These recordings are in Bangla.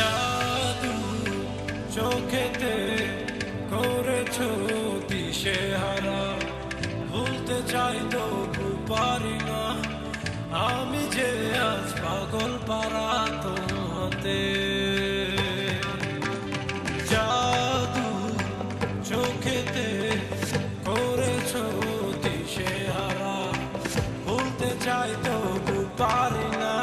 জাদু চোখেতে করেছো দিশেহারা, ভুলতে চাই তবু পারি না, আমি যে আজ পাগল পারা তোমাতে। জাদু চোখেতে করেছো দিশেহারা, ভুলতে চাই তবু পারি না,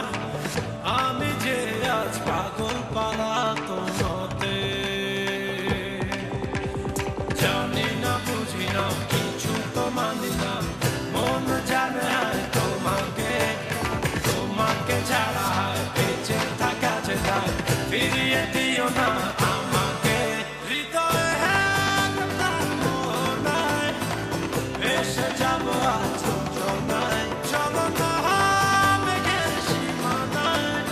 আমি যে আজ পাগল পারা তোমাতে। জানি না বুঝি না কিছু তো মানি না, মন জানে হায় তোমাকে, তোমাকে ছাড়া হায় বেঁচে থাকা যে যায়, ফিরিয়ে দিও না আমাকে। হৃদয়ে একটা মনায় ভেসে যাবো আজ যন্ত্রণায়, চলো না মেঘের সীমানায়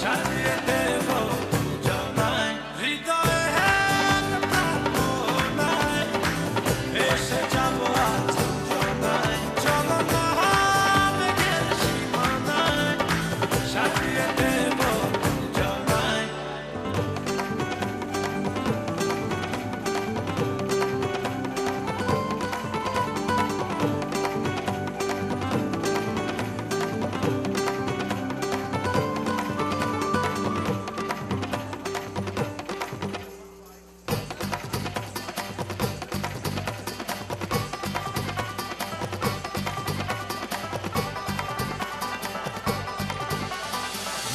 সাজিয়ে দেব দুজনায়। হৃদয়ে একটা মনায় ভেসে যাবো আজ যন্ত্রণায়, চলো না মেঘের সীমানায় সাজিয়ে দেব দুজনায়।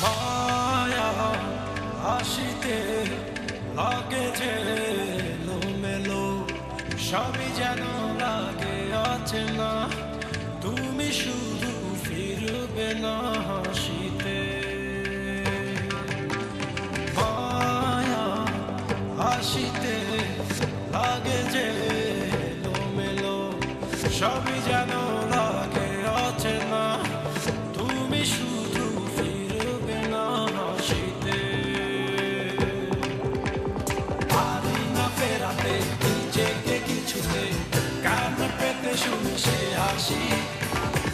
মায়া হাসিতে লাগে যে এলোমেলো, সবই যেন লাগে অচেনা, তুমি শুধু ফিরবে না হাসিতে। মায়া হাসিতে লাগে যে এলোমেলো, সবই যেন লাগে অচেনা, তুমি শুধু ফিরবে না হাসিতে। পারি না ফেরাতে নিজেকে কিছুতে, কান পেতে শুনি সে হাসি,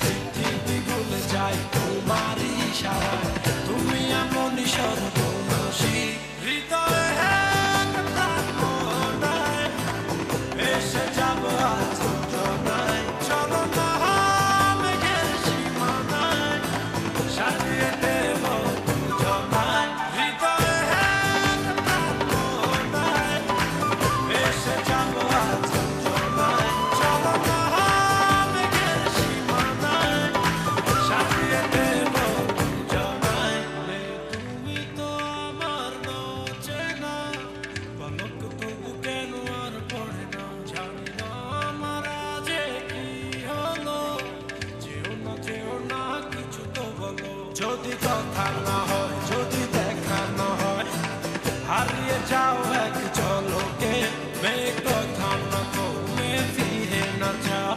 পৃথিবী ভুলে যায় তোমারই ইশারায়, তুমি এমনই সর্বনাশী। হৃদয়ে একটা মনায় ভেসে যাবো আজ যন্ত্রণায়, চলো না মেঘের সীমানায় সাজিয়ে দেব দুজনায়। হৃদয়ে একটা মনায় ভেসে যাবো আজ যন্ত্রণায়, চলো না মেঘের সীমানায় সাজিয়ে দেব দুজনায়। তুমি তো আমার নচেনা, পলক তবু কেন আর পড়ে না, জানি না আমার আজে কি হলো, যেও না কিছু তো বলো। যদি কথা না হয়, যদি দেখা না হয়, হারিয়ে যাও এক ঝলকে, মেয়ে কথা না কমে ফিরে না যাও,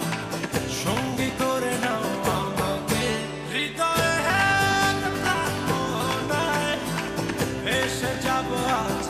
সঙ্গী করে নাও আমাকে। হৃদয়ে একটা মনায় ভেসে যাবো আজ